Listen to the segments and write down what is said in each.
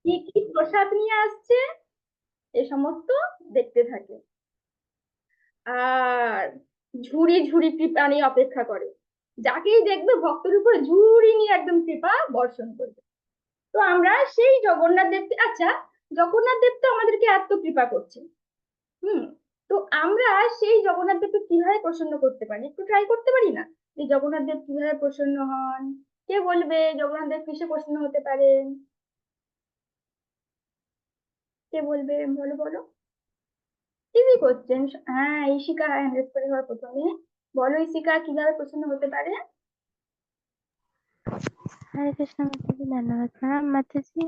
কি কি প্রসাদ নিয়ে আসছে এ সমস্ত দেখতে থাকে। আর ঝুড়ি ঝুড়ি কৃপা নিয়ে অপেক্ষা করে, যাকেই দেখবে ভক্তের উপর ঝুড়ি নিয়ে একদম কৃপা বর্ষণ করবে। তো আমরা সেই জগন্নাথ দেবকে, আচ্ছা জগন্নাথ দেব তো আমাদেরকে এত কৃপা করছে, হুম, তো আমরা সেই জগন্নাথ দেবকে কিভাবে প্রসন্ন করতে পারি, একটু ট্রাই করতে পারি না? যে জগন্নাথ দেব কিভাবে প্রসন্ন হন, কে বলবে জগন্নাথ দেব কিসে প্রসন্ন হতে পারেন? কে বলবে, বলো বলো। Easy question. হ্যাঁ, ঈশিকা হ্যান্ড রেজ করে হওয়ার প্রথমে। বলো ঈশিকা, কিভাবে প্রসন্ন হতে পারে? हरे कृष्ण माताजी, धन्यवाद प्रणाम माताजी।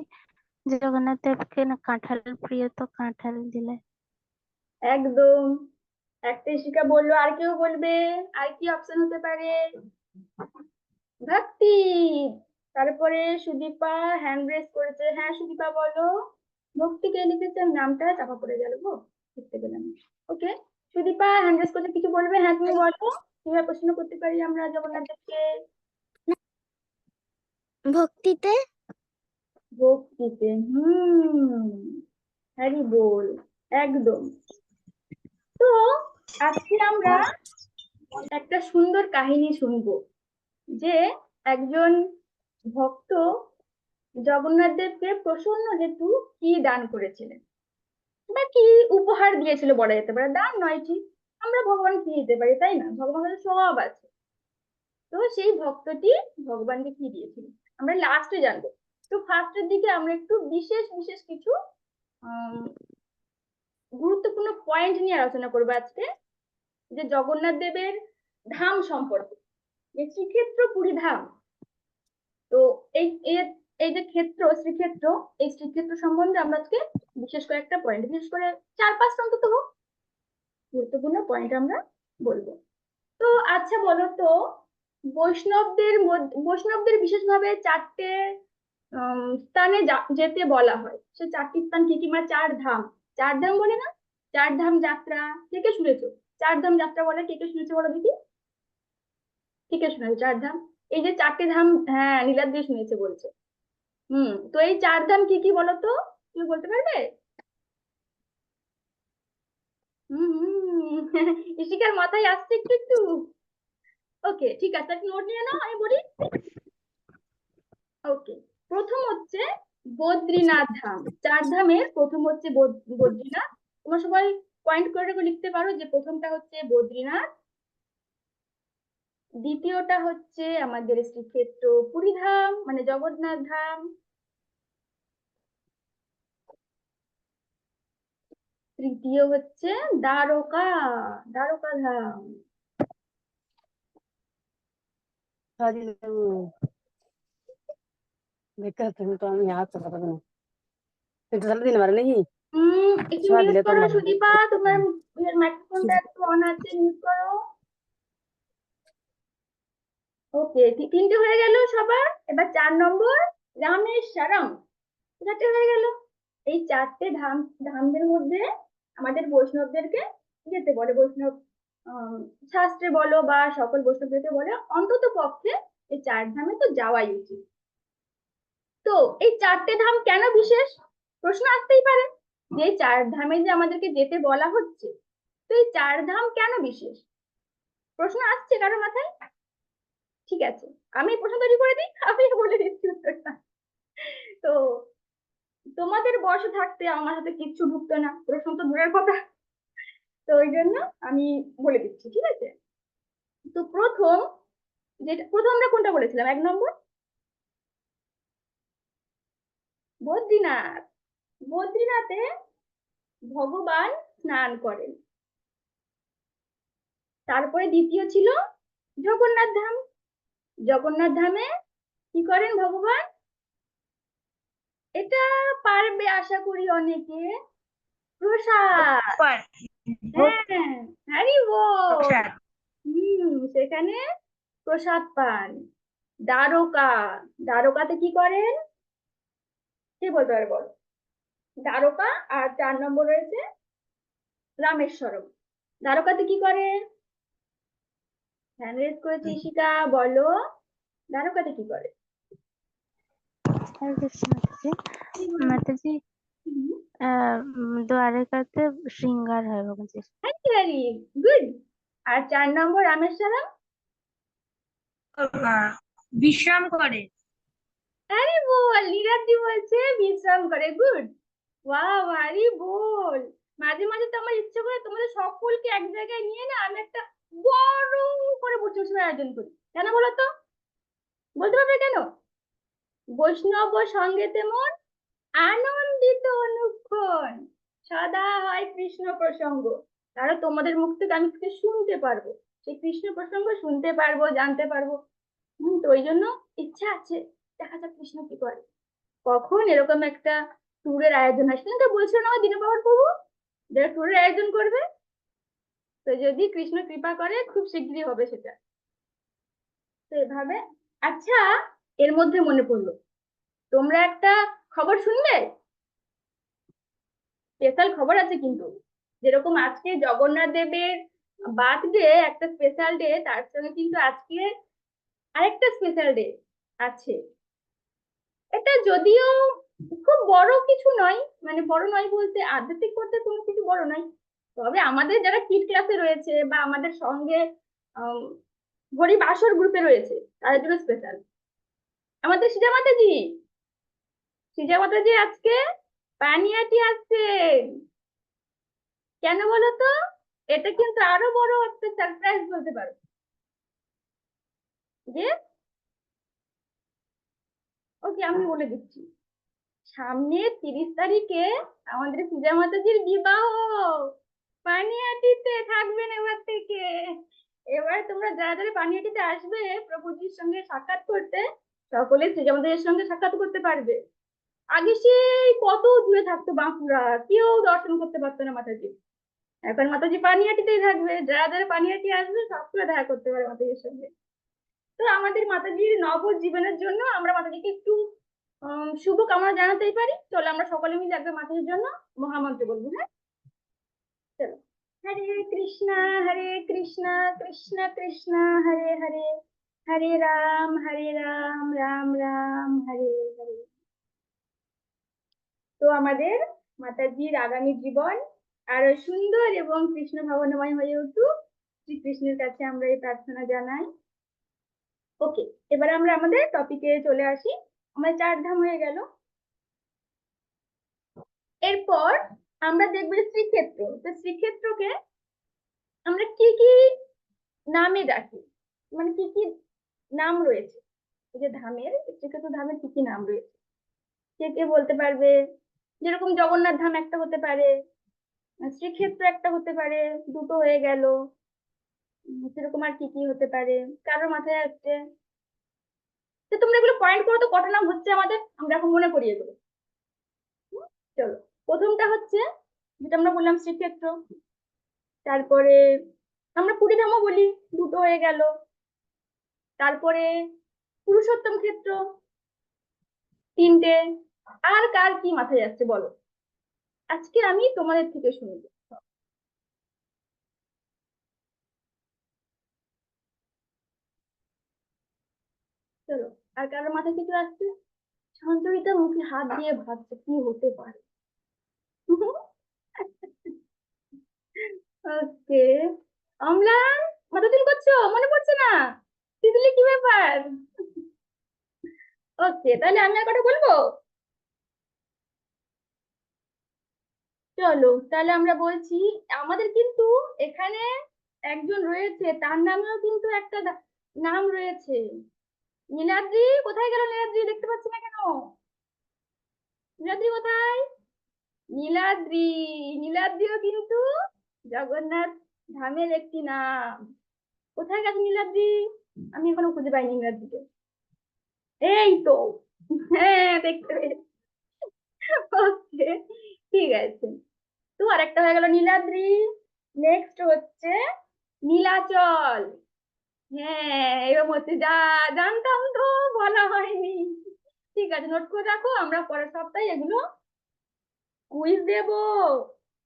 जगन्नाथ देव के ना कांठल प्रिय तो कांठल दिले। একদম। একটা ঈশিকা বললো, আর কেউ বলবে? আর কি অপশন হতে পারে? ভক্তি। তারপরে সুদীপা হ্যান্ড রেজ করেছে। হ্যাঁ সুদীপা বলো। ভক্তি কে লিখেছে? নামটা চাপা পড়ে গেল গো, দেখতে পেলাম। ওকে, সুদীপা হ্যান্ড রেজ করছে, কিছু বলবে? হ্যাঁ তুমি বলো, কিভাবে প্রশ্ন করতে পারি আমরা জগন্নাথ দেবকে? ভক্তিতে। ভক্তিতে। হ্যারি বল। একদম। তো আজকে আমরা একটা সুন্দর কাহিনী শুনবো, যে একজন ভক্ত জগন্নাথ দেবকে প্রসন্ন হেতু কি দান করেছিলেন, বা কি উপহার দিয়েছিল বলা যেতে পারে, দান নয় ঠিক, আমরা ভগবান কি দিতে পারি তাই না, ভগবানের সব আছে। তো সেই ভক্তটি ভগবানকে কি দিয়েছিল আমরা লাস্টে জানবো। তো ফার্স্টের দিকে আমরা একটু বিশেষ বিশেষ কিছু আহ গুরুত্বপূর্ণ পয়েন্ট নিয়ে আলোচনা করবো আজকে, যে জগন্নাথ দেবের ধাম সম্পর্কে, যে শ্রীক্ষেত্র পুরী ধাম। তো এই এই- এই যে ক্ষেত্র শ্রীক্ষেত্র, এই শ্রীক্ষেত্র সম্বন্ধে আমরা আজকে বিশেষ কয়েকটা পয়েন্ট, বিশেষ করে 4-5টা অন্তত হোক গুরুত্বপূর্ণ পয়েন্ট আমরা বলবো। তো আচ্ছা বলো তো, বৈষ্ণবদের বিশেষভাবে 4টে স্থানে যেতে বলা হয়, সে 4টি স্থান কি কি, মানে 4 ধাম। 4 ধাম বলে না, 4 ধাম যাত্রা, কে কে শুনেছো? 4 ধাম যাত্রা বলে, কে কে শুনেছো বলো দেখি। কে কে শুনেছো 4 ধাম? এই যে 4টে ধাম, হ্যাঁ নীলাদ্রি শুনেছে বলছে। তো এই 4 ধাম কি কি বলো তো, তুমি বলতে পারবে? ইশিকার মাথায় আসছে একটু একটু। ওকে ঠিক আছে, একটা নোট নিয়ে নাও, আমি বলি। ওকে, প্রথম হচ্ছে বদ্রীনাথ ধাম। 4 ধামের প্রথম হচ্ছে বদ্রীনাথ। তোমরা সবাই পয়েন্ট করে করে লিখতে পারো, যে প্রথমটা হচ্ছে বদ্রীনাথ, দ্বিতীয়টা হচ্ছে আমাদের শ্রীক্ষেত্র পুরী ধাম মানে জগন্নাথ ধাম, তৃতীয় হচ্ছে দ্বারকা, দ্বারকা ধাম। तो हम यहाँ से पता नहीं तो चल दिन भर नहीं একটু स्वाद মিউট ले तो করো मर সুদীপা, তোমার মাইক্রোফোনটা একটু অন আছে, মিউট করো। ওকে, 3টে হয়ে গেল সবার। এবার 4 নম্বর রামেশ্বরম, 4টে হয়ে গেল। এই 4টে ধামদের মধ্যে আমাদের বৈষ্ণবদেরকে যেতে বলে, বৈষ্ণব শাস্ত্রে বলো বা সকল বৈষ্ণবদেরকে বলে অন্তত পক্ষে এই 4 ধামে তো যাওয়াই উচিত। তো এই 4টে ধাম কেন বিশেষ, প্রশ্ন আসতেই পারে, যে এই 4 ধামে যে আমাদেরকে যেতে বলা হচ্ছে, তো এই 4 ধাম কেন বিশেষ, প্রশ্ন আসছে কারো মাথায়? ঠিক আছে, আমি প্রশ্ন তৈরি করে দিই, আমি বলে দিচ্ছি উত্তরটা। তো তোমাদের বয়সে থাকতে আমার সাথে কিচ্ছু ঢুকতো না, প্রশ্ন তো দূরের কথা। তো ওই জন্য আমি বলে দিচ্ছি, ঠিক আছে। তো প্রথম আমরা কোনটা বলেছিলাম, 1 নম্বর বদ্রীনাথ। বদ্রীনাথে ভগবান স্নান করেন। তারপরে দ্বিতীয় ছিল জগন্নাথ ধাম। জগন্নাথ ধামে কি করেন ভগবান, এটা পারবে আশা করি অনেকে, প্রসাদ। হ্যাঁ, হ্যারি বল। সেখানে প্রসাদ পান। দ্বারকা, দ্বারকাতে কি করেন, কে বলতে পারে বল? দ্বারকা। আর 4 নম্বর রয়েছে রামেশ্বরম। দ্বারকাতে কি করে? হ্যান্ড রেজ করেছে ঈশিকা, বলো দ্বারকাতে কি করে? हरे कृष्ण माताजी। মাতাজি হুম, দ্বারকাতে শৃঙ্গার হয় ভগবানজির। Very good. আর 4 নম্বর রামেশ্বরম। বিশ্রাম করে। আরে বল, নীরাজি বলছে বিশ্রাম করে। গুড, ওয়াও, আরে বল। মাঝে মাঝে তো আমার ইচ্ছে করে তোমাদের সকলকে এক জায়গায় নিয়ে না আমি একটা বড় করে বসে বসে আয়োজন করি। কেন বলো তো? বলতে পারবে কেন? বৈষ্ণব সঙ্গে তেমন আনন্দিত অনুক্ষণ, সদা হয় কৃষ্ণ প্রসঙ্গ। কারণ তোমাদের মুখ থেকে আমি কিছু শুনতে পারবো, সেই কৃষ্ণ প্রসঙ্গ শুনতে পারবো, জানতে পারবো। তো ওই জন্য ইচ্ছা আছে, দেখা যাক কৃষ্ণ কি করে। কখন এরকম একটা ট্যুরের আয়োজন হয়, সেদিন তো বলছিল না দীনবর প্রভু যারা ট্যুরের আয়োজন করবে। তো যদি কৃষ্ণ কৃপা করে খুব শীঘ্রই হবে সেটা। তো এভাবে। আচ্ছা, এর মধ্যে মনে পড়লো, তোমরা একটা খবর শুনবে? স্পেশাল খবর আছে কিন্তু। যেরকম আজকে জগন্নাথ দেবের বার্থডে, একটা স্পেশাল ডে, তার সঙ্গে কিন্তু আজকে আরেকটা স্পেশাল ডে আছে। এটা যদিও খুব বড় কিছু নয়, মানে বড় নয় বলতে আধ্যাত্মিক করতে কোনো কিছু বড় নয়, তবে আমাদের যারা কিড ক্লাসে রয়েছে বা আমাদের সঙ্গে আম, গরিব আসর গ্রুপে রয়েছে তাদের জন্য স্পেশাল। আমাদের সৃজা মাতাজি আজকে পানিহাটি আসছেন। কেন বলো তো? এটা কিন্তু আরো বড় একটা সারপ্রাইজ বলতে পারো। যে ওকে, আমি বলে দিচ্ছি, সামনে 30 তারিখে আমাদের পূজা মাতাজির বিবাহ পানিহাটিতে থাকবেন এবার থেকে। এবার তোমরা যারা যারা পানিহাটিতে আসবে প্রভুজির সঙ্গে সাক্ষাৎ করতে, সকলে পূজা মাতাজির সঙ্গে সাক্ষাৎ করতে পারবে। আগে সেই কত দূরে থাকতো বাঁকুড়া, কেউ দর্শন করতে পারতো না মাতাজি। এখন মাতাজি পানিহাটিতেই থাকবে, যারা যারা পানিহাটি আসবে সবগুলো দেখা করতে পারে মাতাজির সঙ্গে। তো আমাদের মাতাজির নবজীবনের জন্য আমরা মাতাজিকে একটু শুভ কামনা জানাতেই পারি। চলো আমরা সকলে মিলে একবার মাতাজির জন্য মহামন্ত্র বলবো, হ্যাঁ? চলো। হরে কৃষ্ণ কৃষ্ণ কৃষ্ণ হরে হরে, হরে রাম রাম রাম হরে হরে। তো আমাদের মাতাজির আগামী জীবন আরো সুন্দর এবং কৃষ্ণ ভাবনাময় হয়ে উঠুক, শ্রীকৃষ্ণের কাছে আমরা এই প্রার্থনা জানাই। ওকে, এবার আমরা আমাদের টপিকে চলে আসি। আমাদের 4 ধাম হয়ে গেল। এরপর আমরা দেখবো যে শ্রীক্ষেত্র। তো শ্রীক্ষেত্রকে আমরা কি কি নামে ডাকি, মানে কি কি নাম রয়েছে এই যে ধামের, শ্রীক্ষেত্র ধামের কি কি নাম রয়েছে কে কে বলতে পারবে? যেরকম জগন্নাথ ধাম একটা হতে পারে, শ্রীক্ষেত্র একটা হতে পারে, দুটো হয়ে গেল। সেরকম আর কি কি হতে পারে কারোর মাথায় আসছে? তো তোমরা এগুলো পয়েন্ট করো তো, কটা নাম হচ্ছে আমাদের, আমরা এখন মনে করি এগুলো। চলো, প্রথমটা হচ্ছে যেটা আমরা বললাম শ্রীক্ষেত্র। তারপরে আমরা পুরীধামও বলি, দুটো হয়ে গেল। তারপরে পুরুষোত্তম ক্ষেত্র, 3টে। আর কার কি মাথায় যাচ্ছে বলো? আজকে আমি তোমাদের থেকে শুনবো। চলো, আর কারোর মাথায় কিছু আসছে? সঞ্চয়িতা মুখে হাত দিয়ে ভাবছে কি হতে পারে। ওকে, অম্লান, মাথা চুল করছো, মনে পড়ছে না? তিতলি কি ব্যাপার? ওকে, তাহলে আমি আর কটা বলবো। চলো তাহলে আমরা বলছি। আমাদের কিন্তু এখানে একজন রয়েছে, তার নামেও কিন্তু একটা নাম রয়েছে। নীলাদ্রি কোথায় গেল? নীলাদ্রি দেখতে পাচ্ছি না কেন? নীলাদ্রি কোথায়? নীলাদ্রি, নীলাদ্রিও কিন্তু জগন্নাথ ধামের একটি নাম। কোথায় গেছে নীলাদ্রি? আমি এখনো খুঁজে পাইনি নীলাদ্রিকে। এই তো, হ্যাঁ দেখতে পেয়েছি। ওকে, ঠিক আছে। তো আরেকটা হয়ে গেল নীলাদ্রি। নেক্সট হচ্ছে নীলাচল। হ্যাঁ, এরকম হচ্ছে, যা জানতাম তো, বলা হয়নি। ঠিক আছে, নোট করে রাখো, আমরা পরের সপ্তাহে এগুলো কুইজ দেব।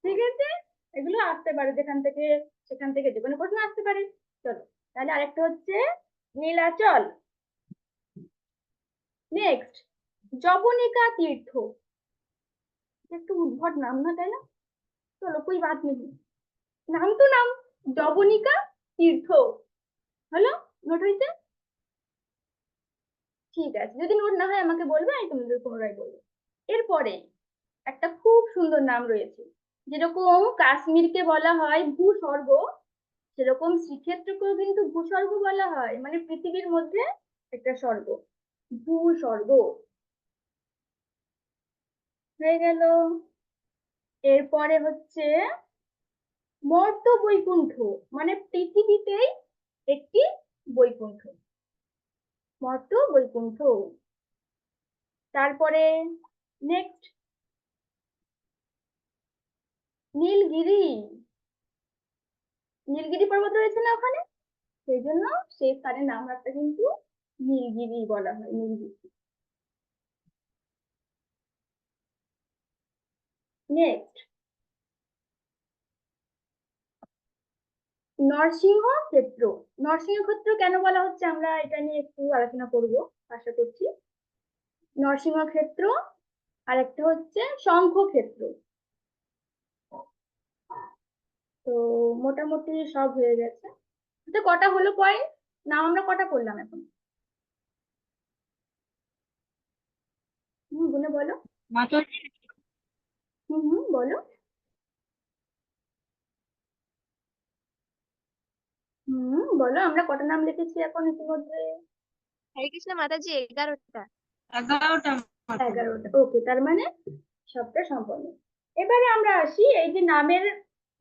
ঠিক আছে, এগুলো আসতে পারে যেখান থেকে, সেখান থেকে যে কোনো প্রশ্ন আসতে পারে। চলো, তাহলে আরেকটা হচ্ছে নীলাচল। নেক্সট, জবনিকা তীর্থ। একটু উদ্ভট নাম না, তাই না? চলো কোই বাত নেই, নাম তো নাম, যবনিকা তীর্থ। হলো? নোট হয়েছে? ঠিক আছে, যদি নোট না হয় আমাকে বলবে, আমি তোমাদের পুনরায় বলবো। এরপরে একটা খুব সুন্দর নাম রয়েছে, যেরকম কাশ্মীরকে বলা হয় ভূস্বর্গ, সেরকম শ্রীক্ষেত্রকেও কিন্তু ভূস্বর্গ বলা হয়, মানে পৃথিবীর মধ্যে একটা স্বর্গ, ভূস্বর্গ। হয়ে গেল। এরপরে হচ্ছে মর্ত বৈকুণ্ঠ, মানে পৃথিবীতেই একটি বৈকুণ্ঠ, মর্ত বৈকুণ্ঠ। তারপরে নেক্সট নীলগিরি, নীলগিরি পর্বত রয়েছে না ওখানে, সেই জন্য সেই স্থানের নাম রাখতে কিন্তু নীলগিরি বলা হয়, নীলগিরি। নেক্সট নরসিংহ ক্ষেত্র, নরসিংহ ক্ষেত্র কেন বলা হচ্ছে আমরা এটা নিয়ে একটু আলোচনা করব আশা করছি। নরসিংহ ক্ষেত্র, আর একটা হচ্ছে শঙ্খ ক্ষেত্র। তো মোটামুটি সব হয়ে গেছে। তো কটা হলো পয়েন্ট, নাম আমরা কটা করলাম এখন? গুনে বলো। মাতাজি বলো। বলো, আমরা কটা নাম লিখেছি এখন ইতিমধ্যে? হরে কৃষ্ণ মাতাজি, 11টা। 11টা। 11টা, ওকে, তার মানে সবটা সম্পন্ন। এবারে আমরা আসি এই যে নামের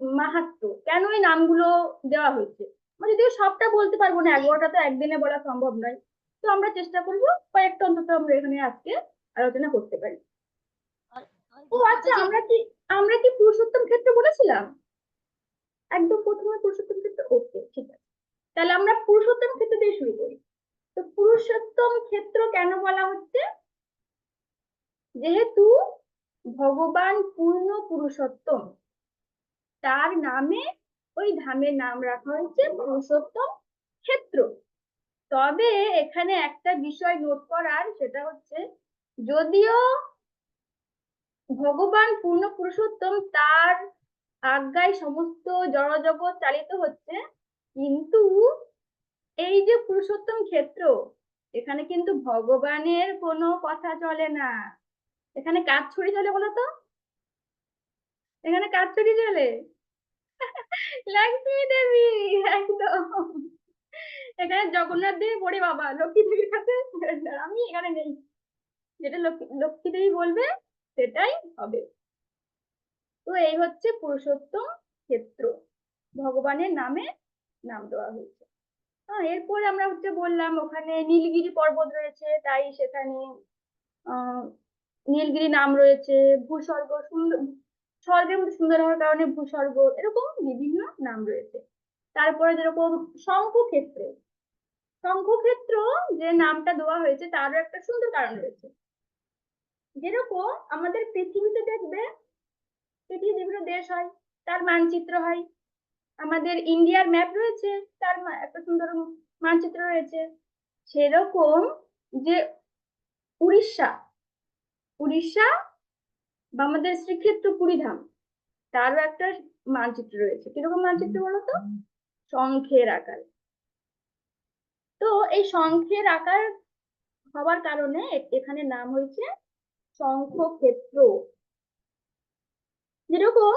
মাহাত্ম্য, কেন এই নামগুলো দেওয়া হয়েছে। আমরা যদিও সবটা বলতে পারবো না, 11টা তো একদিনে বলা সম্ভব নয়, তো আমরা চেষ্টা করবো কয়েকটা অন্তত আমরা এখানে আজকে আলোচনা করতে পারি। ও আচ্ছা, আমরা কি পুরুষোত্তম ক্ষেত্র বলেছিলাম? একদম প্রথমে পুরুষোত্তম ক্ষেত্র, ওকে ঠিক আছে, তাহলে আমরা পুরুষোত্তম ক্ষেত্র দিয়ে শুরু করি। তো পুরুষোত্তম ক্ষেত্র কেন বলা হচ্ছে? যেহেতু ভগবান পূর্ণ পুরুষোত্তম, তার নামে ওই ধামের নাম রাখা হয়েছে পুরুষোত্তম ক্ষেত্র। তবে এখানে একটা বিষয় নোট করার, সেটা হচ্ছে যদিও ভগবান পূর্ণ পুরুষোত্তম, তার আজ্ঞায় সমস্ত জড়জগৎ চালিত হচ্ছে, কিন্তু এই যে পুরুষোত্তম ক্ষেত্র, এখানে কিন্তু ভগবানের কোনো কথা চলে না। এখানে কার ছড়ি চলে বলো তো? এখানে কার ছড়ি চলে? লক্ষ্মী দেবী, একদম। এখানে জগন্নাথ দেবী পড়ে বাবা, লক্ষ্মী দেবীর কাছে আমি এখানে নেই, যেটা লক্ষ্মী দেবী বলবে সেটাই হবে। তো এই হচ্ছে পুরুষোত্তম ক্ষেত্র, ভগবানের নামে নাম দেওয়া হয়েছে। এরপর আমরা হচ্ছে বললাম ওখানে নীলগিরি পর্বত রয়েছে, তাই সেখানে আহ নীলগিরি নাম রয়েছে। ভূস্বর্গ, সুন্দর, স্বর্গের মধ্যে সুন্দর হওয়ার কারণে ভূস্বর্গ, এরকম বিভিন্ন নাম রয়েছে। তারপরে যেরকম শঙ্খক্ষেত্র, শঙ্খক্ষেত্র যে নামটা দেওয়া হয়েছে তারও একটা সুন্দর কারণ রয়েছে। যেরকম আমাদের পৃথিবীতে দেখবে, পৃথিবীর বিভিন্ন দেশ হয়, তার মানচিত্র হয়। আমাদের ইন্ডিয়ার ম্যাপ রয়েছে, তার একটা সুন্দর মানচিত্র রয়েছে। সেরকম যে উড়িষ্যা, উড়িষ্যা বা আমাদের শ্রীক্ষেত্র পুরীধাম, তারও একটা মানচিত্র রয়েছে। কিরকম মানচিত্র বলতো? শঙ্খের আকার। তো এই শঙ্খের আকার হওয়ার কারণে এখানে নাম হয়েছে শঙ্খক্ষেত্র। যেরকম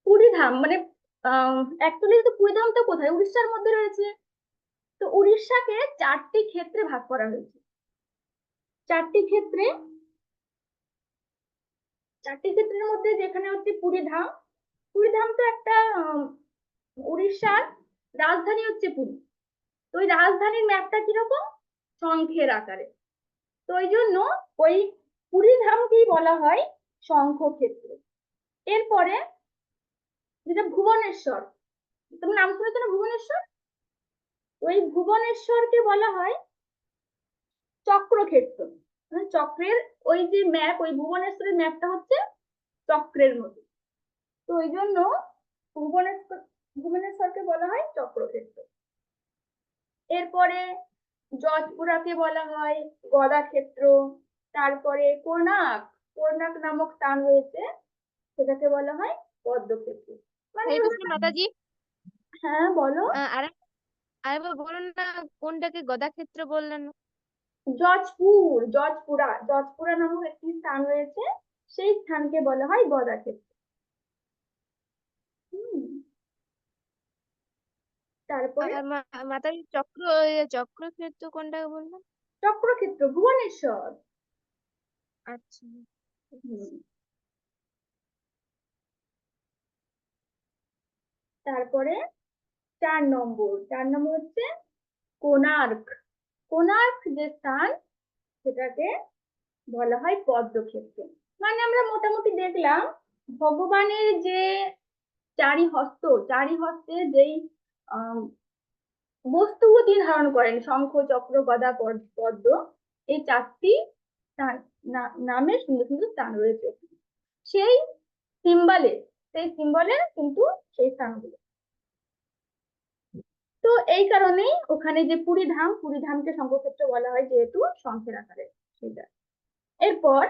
পুরীধাম, মানে অ্যাকচুয়ালি তো পুরীধাম তো কোথায়, উড়িষ্যার মধ্যে রয়েছে। তো উড়িষ্যাকে 4টি ক্ষেত্রে ভাগ করা হয়েছে। 4টি ক্ষেত্রে, 4টি ক্ষেত্রের মধ্যে যেখানে হচ্ছে পুরীধাম, পুরীধাম তো একটা উড়িষ্যার রাজধানী হচ্ছে পুরী। তো ওই রাজধানীর ম্যাপটা কিরকম? শঙ্খের আকারে। তো ওই জন্য ওই পুরীধামকেই বলা হয় শঙ্খক্ষেত্র। এরপরে যেটা ভুবনেশ্বর, তুমি নাম শুনেছো না ভুবনেশ্বর? ওই ভুবনেশ্বরকে বলা হয় চক্রক্ষেত্র। মানে চক্রের ওই যে ম্যাপ, ওই ভুবনেশ্বরের ম্যাপটা হচ্ছে চক্রের মতো। তো ওই জন্য ভুবনেশ্বরকে বলা হয় চক্রক্ষেত্র। এরপরে যশপুরাকে বলা হয় গদাক্ষেত্র। তারপরে কোণার্ক, কোণার্ক নামক স্থান রয়েছে, সেটাকে বলা হয় পদ্মক্ষেত্র। মানে হরে কৃষ্ণ মাতাজি। হ্যাঁ বলো। আরেকবার বলুন না, কোনটাকে গদাক্ষেত্র বললেন? জজপুরা নামক একটি স্থান রয়েছে, সেই স্থানকে বলা হয় গদাক্ষেত্র। হুম, তারপরে আর মাতাজি চক্রক্ষেত্র কোনটাকে বললেন? চক্রক্ষেত্র ভুবনেশ্বর। আচ্ছা। হুম, তারপরে 4 নম্বর হচ্ছে কোণার্ক। কোণার্ক যে স্থান, সেটাকে বলা হয় পদ্মক্ষেত্র। মানে আমরা মোটামুটি দেখলাম ভগবানের যে চারি হস্তে যেই আহ বস্তুও তিনি ধারণ করেন, শঙ্খ চক্র গদা পদ্ম, এই 4টি নামে সুন্দর সুন্দর স্থান রয়েছে। সেই সিম্বলে কিন্তু সেই স্থানগুলো। তো এই কারণেই ওখানে যে পুরী ধামকে শঙ্খক্ষেত্র বলা হয়, যেহেতু শঙ্খের আকারে সেটা। এরপর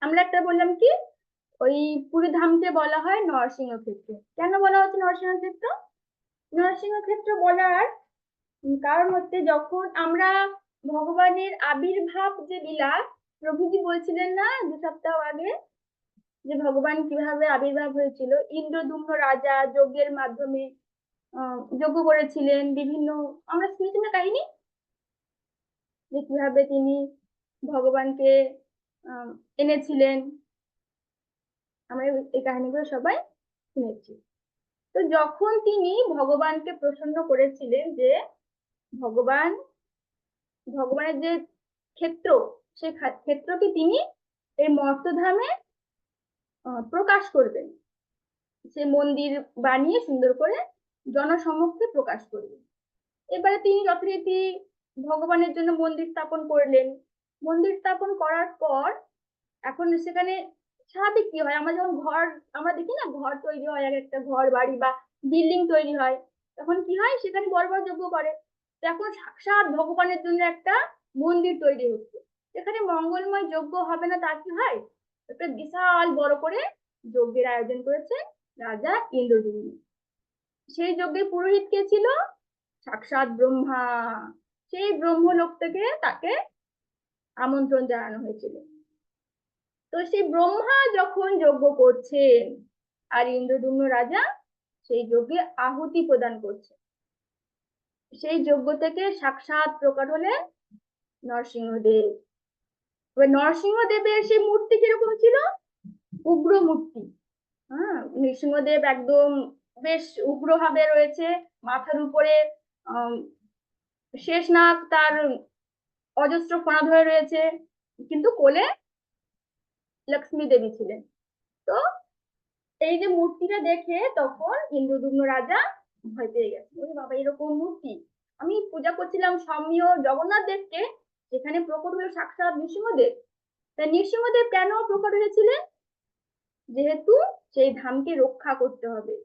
আমরা একটা বললাম কি, ওই পুরী ধামকে বলা হয় নরসিংহ ক্ষেত্র। কেন বলা হচ্ছে নরসিংহ ক্ষেত্র? নরসিংহ ক্ষেত্র বলার কারণ হচ্ছে, যখন আমরা ভগবানের আবির্ভাব যে লীলা, প্রভুজি বলছিলেন না 2 সপ্তাহ আগে, যে ভগবান কিভাবে আবির্ভাব হয়েছিল, ইন্দ্রদুম্ন রাজা যজ্ঞের মাধ্যমে যজ্ঞ করেছিলেন বিভিন্ন, আমরা শুনেছি না কাহিনী, যে কিভাবে তিনি ভগবানকে এনেছিলেন। আমরা এই কাহিনীগুলো সবাই শুনেছি। তো যখন তিনি ভগবানকে প্রসন্ন করেছিলেন যে ভগবানের যে ক্ষেত্র, সেই ক্ষেত্রকে তিনি এই মর্তধামে প্রকাশ করবেন, সে মন্দির বানিয়ে সুন্দর করে জনসমক্ষে প্রকাশ করবেন। এবারে তিনি যথারীতি ভগবানের জন্য মন্দির স্থাপন করলেন। মন্দির স্থাপন করার পর এখন সেখানে স্বাভাবিক কি হয়, আমরা যখন আমরা দেখি না ঘর তৈরি হয়, এক একটা ঘর বাড়ি বা বিল্ডিং তৈরি হয়, তখন কি হয় সেখানে বড় বড় যজ্ঞ করে। এখন সাক্ষাৎ ভগবানের জন্য একটা মন্দির তৈরি হচ্ছে, এখানে মঙ্গলময় যজ্ঞ হবে না, তা কি হয়, একটা বিশাল বড় করে যজ্ঞের আয়োজন করেছে রাজা ইন্দ্রদ্যুম্ন। সেই যজ্ঞের পুরোহিত কে ছিল? সাক্ষাৎ ব্রহ্মা। সেই ব্রহ্মলোক থেকে তাকে আমন্ত্রণ জানানো হয়েছিল। তো সেই ব্রহ্মা যখন যজ্ঞ করছেন, আর ইন্দ্রদ্যুম্ন রাজা সেই যজ্ঞে আহুতি প্রদান করছে, সেই যজ্ঞ থেকে সাক্ষাৎ প্রকট হলেন নরসিংহদেব। এবার নরসিংহদেবের সেই মূর্তি কিরকম ছিল? উগ্র মূর্তি। হ্যাঁ, নৃসিংহদেব একদম বেশ উগ্র ভাবে রয়েছে, মাথার উপরে শেষ নাগ, তার অজস্র ফণা ধরে রয়েছে, কিন্তু কোলে লক্ষ্মী দেবী ছিলেন। তো এই যে মূর্তিটা দেখে তখন ইন্দ্রদ্যুম্ন রাজা ভয় পেয়ে গেছে, ওরে বাবা এরকম মূর্তি, আমি পূজা করছিলাম সৌম্য জগন্নাথ দেবকে, যেখানে প্রকট হলো সাক্ষাৎ নৃসিংহদেব। তাই নৃসিংহদেব কেন প্রকট হয়েছিলেন? যেহেতু সেই ধামকে রক্ষা করতে হবে।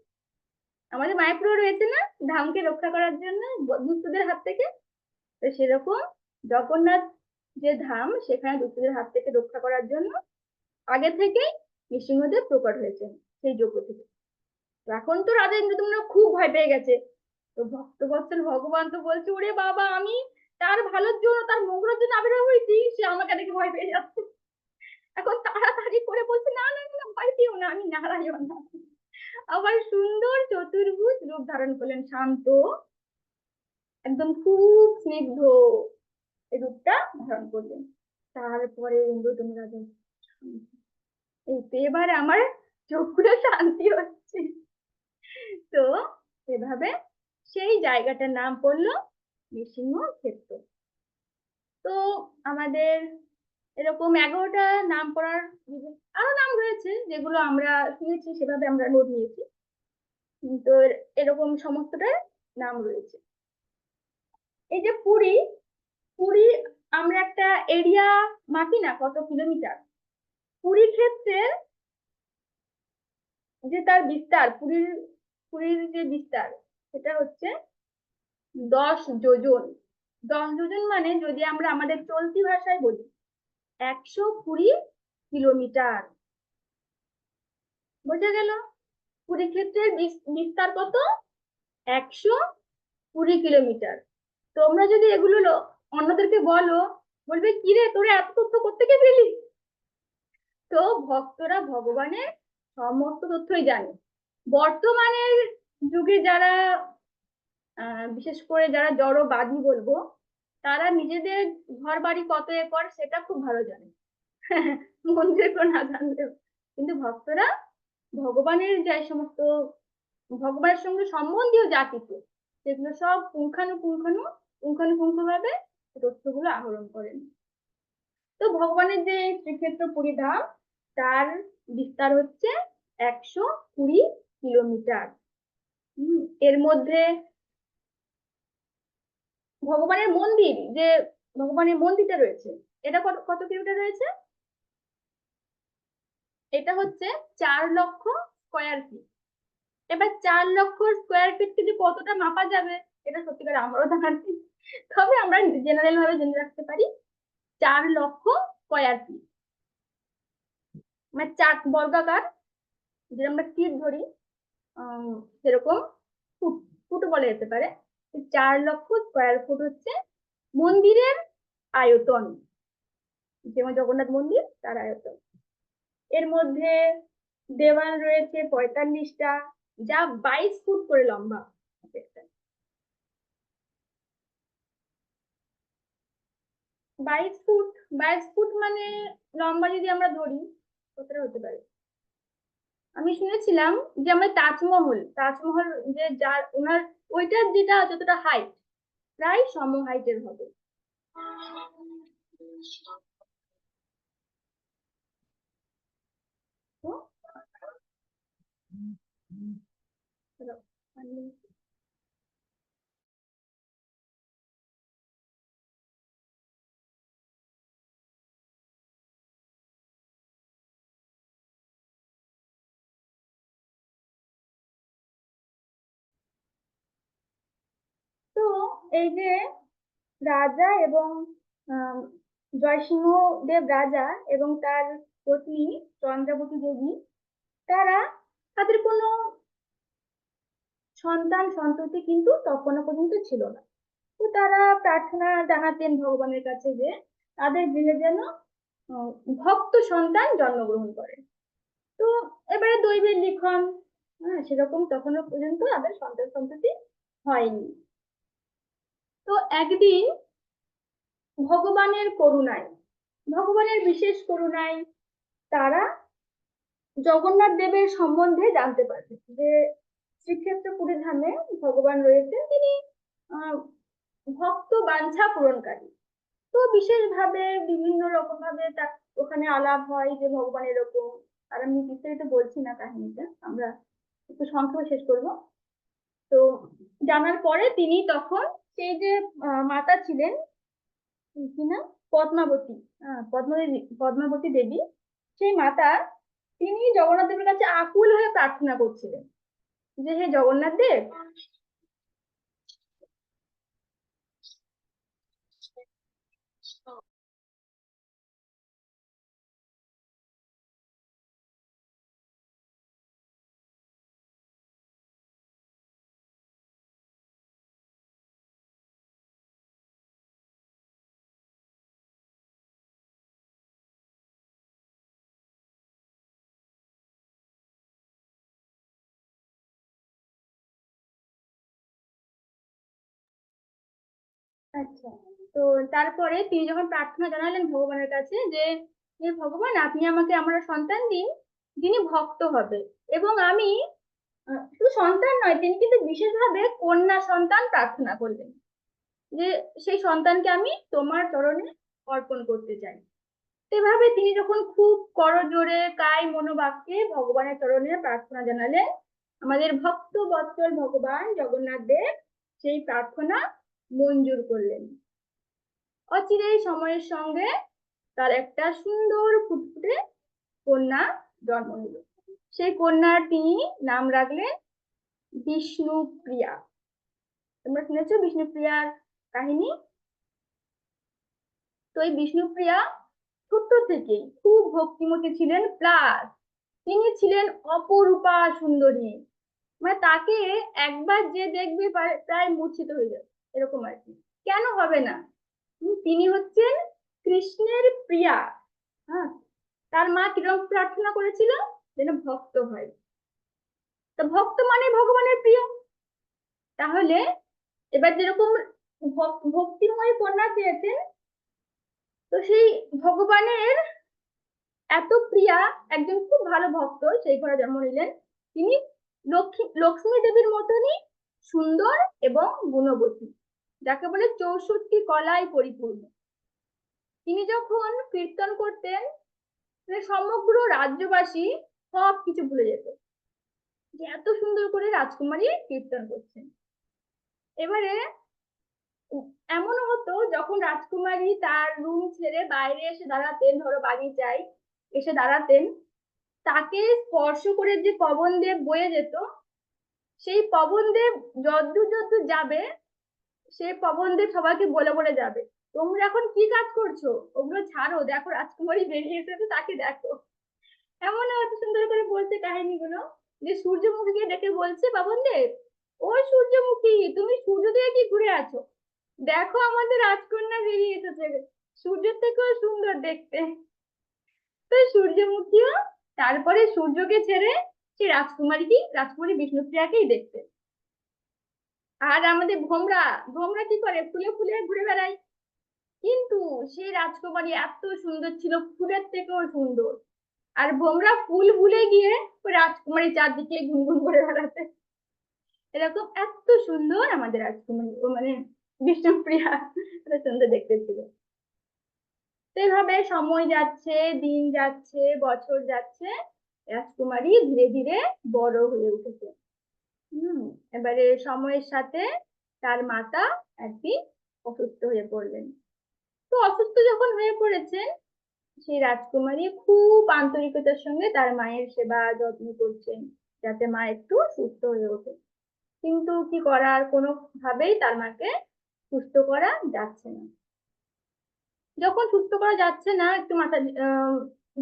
আমাদের মায়াপুরে রয়েছে না ধামকে রক্ষা করার জন্য দুষ্টদের হাত থেকে, তো সেরকম জগন্নাথ যে ধাম, সেখানে দুষ্টদের হাত থেকে রক্ষা করার জন্য আগে থেকেই নৃসিংহদেব প্রকট হয়েছেন সেই যজ্ঞ থেকে। এখন তো রাজা ইন্দ্রদুম্ন খুব ভয় পেয়ে গেছে। তো ভক্তবৎসল ভগবান তো বলছে, ওরে বাবা আমি তার ভালোর জন্য, তার মঙ্গলের জন্য আবির্ভাব হয়েছি, সে আমাকে দেখে ভয় পেয়ে যাচ্ছে। এখন তাড়াতাড়ি করে বলছে, না না না ভয় পেও না, আমি নারায়ণ। আবার সুন্দর চতুর্ভুজ রূপ ধারণ করলেন, শান্ত একদম খুব স্নিগ্ধ এই রূপটা ধারণ করলেন। তারপরে ইন্দ্রদুম্ন রাজা, এই তো এবারে আমার চোখগুলো শান্তি হচ্ছে। তো এভাবে সেই জায়গাটার নাম পড়লো নৃসিংহ ক্ষেত্র। তো আমাদের এরকম 11টা নাম পড়ার আরো নাম রয়েছে, যেগুলো আমরা শুনেছি সেভাবে আমরা নোট নিয়েছি। তো এরকম সমস্তটার নাম রয়েছে। এই যে পুরী, পুরী আমরা একটা এরিয়া মাপি না কত কিলোমিটার, পুরী ক্ষেত্রের যে তার বিস্তার, পুরীর যে বিস্তার, সেটা হচ্ছে 10 যোজন। 10 যোজন মানে যদি আমরা আমাদের চলতি ভাষায় বলি, 120 কিলোমিটার। বোঝা গেল? কুরুক্ষেত্রের বিস্তার কত? 120 কিলোমিটার। তোমরা যদি এগুলো অন্যদেরকে বলো, বলবে কি রে তোরা এত তথ্য কোত্থেকে পেলি? তো ভক্তরা ভগবানের সমস্ত তথ্যই জানে। বর্তমানের যুগে যারা বিশেষ করে যারা জড়বাদী বলবো, তারা নিজেদের ঘর বাড়ি কত একর সেটা খুব ভালো জানে, মন্দির না জানলেও। কিন্তু ভক্তরা ভগবানের যে সমস্ত ভগবানের সঙ্গে সম্বন্ধীয় যা কিছু, সেগুলো সব পুঙ্খানুপুঙ্খ ভাবে তথ্যগুলো আহরণ করেন। তো ভগবানের যে শ্রীক্ষেত্র পুরীধাম, তার বিস্তার হচ্ছে 120 কিলোমিটার। এর মধ্যে ভগবানের মন্দিরটা রয়েছে, এটা কত কত কিলোমিটার রয়েছে? এটা হচ্ছে 4 লক্ষ স্কোয়ার ফিট। এবার 4 লক্ষ স্কোয়ার ফিট থেকে কতটা মাপা যাবে, এটা সত্যিকার আমারও জানা নেই, তবে আমরা জেনারেল ভাবে জেনে রাখতে পারি 4 লক্ষ স্কোয়ার ফিট, মানে 4 বর্গাকার, যে আমরা ফিট ধরি সেরকম ফুট ফুট বলা যেতে পারে। 4 লক্ষ স্কোয়ার ফুট হচ্ছে মন্দিরের আয়তন, যেমন জগন্নাথ মন্দির তার আয়তন। এর মধ্যে দেওয়াল রয়েছে 45টা, যা 22 ফুট করে লম্বা। 22 ফুট মানে লম্বা যদি আমরা ধরি কতটা হতে পারে? আমি শুনেছিলাম যে আমার তাজমহল যে যার ওনার ওইটার যেটা যতটা হাইট, প্রায় সম হাইটের হবে। তো তো এই যে রাজা এবং জয়সিংহ দেব রাজা এবং তার পত্নী চন্দ্রাবতী দেবী, তাদের কোনো সন্ততি কিন্তু তখনো পর্যন্ত ছিল না। তো তারা প্রার্থনা জানাতেন ভগবানের কাছে যে তাদের গৃহে যেন ভক্ত সন্তান জন্মগ্রহণ করে। তো এবারে দৈবের লিখন, সেরকম তখনো পর্যন্ত তাদের সন্তান সন্ততি হয়নি। তো একদিন ভগবানের বিশেষ করুণায় তারা জগন্নাথ দেবের সম্বন্ধে জানতে পারে যে শ্রীক্ষেত্র পুরীধামে ভগবান রয়েছেন, তিনি ভক্ত বাঞ্ছা পূরণকারী। তো বিশেষভাবে বিভিন্ন রকম ভাবে ওখানে আলাপ হয় যে ভগবান এরকম। আর আমি বিস্তারিত বলছি না কাহিনীটা, আমরা একটু সংক্ষেপে শেষ করবো। তো জানার পরে তিনি তখন সেই যে মাতা ছিলেন, কি নাম, পদ্মাবতী দেবী, সেই মাতা, তিনি জগন্নাথ দেবের কাছে আকুল হয়ে প্রার্থনা করছিলেন যে হে জগন্নাথ দেব, আচ্ছা। তো তারপরে তিনি যখন প্রার্থনা জানালেন ভগবানের কাছে যে হে ভগবান, আপনি আমাকে আমার সন্তান দিন যিনি ভক্ত হবে, এবং আমি শুধু সন্তান নয়, তিনি কিন্তু বিশেষভাবে কন্যা সন্তান প্রার্থনা করলেন যে সেই সন্তানকে আমি তোমার চরণে অর্পণ করতে চাই। এভাবে তিনি যখন খুব করজোড়ে কায় মনোবাক্যে ভগবানের চরণে প্রার্থনা জানালেন, আমাদের ভক্ত বৎসল ভগবান জগন্নাথ দেব সেই প্রার্থনা মঞ্জুর করলেন। অচিরেই সময়ের সঙ্গে তার একটা সুন্দর ফুটফুটে কন্যা জন্ম নিল। সেই কন্যার তিনি নাম রাখলেন বিষ্ণুপ্রিয়া। তোমরা শুনেছো বিষ্ণুপ্রিয়ার কাহিনী? তো এই বিষ্ণুপ্রিয়া ছোট্ট থেকেই খুব ভক্তিমতী ছিলেন, প্লাস তিনি ছিলেন অপরূপা সুন্দরী। মানে তাকে একবার যে দেখবে প্রায় মূর্ছিত হয়ে যাবে, এরকম আর কি। কেন হবে না? তিনি হচ্ছেন কৃষ্ণের প্রিয়া। হ্যাঁ, তার মা কিরকম প্রার্থনা করেছিল, যেন ভক্ত হয়। তো ভক্ত মানে ভগবানের প্রিয়। তাহলে এবার যেরকম ভক্তিময় কন্যা চেয়েছেন, তো সেই ভগবানের এত প্রিয়া একজন খুব ভালো ভক্ত সেই ঘরে জন্ম নিলেন। তিনি লক্ষ্মী দেবীর মতনই সুন্দর এবং গুণবতী, যাকে বলে 64 কলায় পরিপূর্ণ। তিনি যখন কীর্তন করতেন, সমগ্র রাজ্যবাসী সবকিছু ভুলে যেত, যে এত সুন্দর করে রাজকুমারী কীর্তন করছেন। এবারে এমনও হতো, যখন রাজকুমারী তার রুম ছেড়ে বাইরে এসে দাঁড়াতেন, ধরো বাগিচায় এসে দাঁড়াতেন, তাকে স্পর্শ করে যে পবন দেব বয়ে যেত, সেই পবন দেব যদ্দূর যদ্দূর যাবে, সেই পবন দেব সবাইকে বলে বলে যাবে, তোমরা এখন কি কাজ করছো, ওগুলো ছাড়ো, দেখো রাজকুমারী বেরিয়ে এসেছে, তাকে দেখো। এমন এত সুন্দর করে বলছে কাহিনীগুলো, যে সূর্যমুখীকে ডেকে বলছে পবন দেব, ও সূর্যমুখী, তুমি সূর্য দিয়ে কি ঘুরে আছো, দেখো আমাদের রাজকন্যা বেরিয়ে এসেছে, সূর্যের থেকেও সুন্দর দেখতে। তো সূর্যমুখীও তারপরে সূর্যকে ছেড়ে সেই রাজকুমারী বিষ্ণুপ্রিয়াকেই দেখতে। আর আমাদের ভোমরা ভোমরা কি করে, ফুলে ফুলে ঘুরে বেড়ায়, কিন্তু সেই রাজকুমারী এত সুন্দর ছিল, ফুলের থেকেও সুন্দর। আর ভোমরা ফুল ভুলে গিয়ে ওই রাজকুমারী চারদিকে ঘুরঘুর করে বেড়াতে। এরকম এত সুন্দর আমাদের রাজকুমারী, ও মানে বিষ্ণুপ্রিয়া, এত সুন্দর দেখতে ছিল। তো এইভাবে সময় যাচ্ছে, দিন যাচ্ছে, বছর যাচ্ছে, রাজকুমারী ধীরে ধীরে বড় হয়ে উঠেছে। এবারে সময়ের সাথে তার মাতা একদিন অসুস্থ হয়ে পড়লেন। তো অসুস্থ যখন হয়ে পড়েছেন, সেই রাজকুমারী খুব আন্তরিকতার সঙ্গে তার মায়ের সেবা যত্ন করছেন, যাতে মা একটু সুস্থ হয়ে ওঠে। কিন্তু কি করার, কোনোভাবেই তার মাকে সুস্থ করা যাচ্ছে না। যখন সুস্থ করা যাচ্ছে না, একটু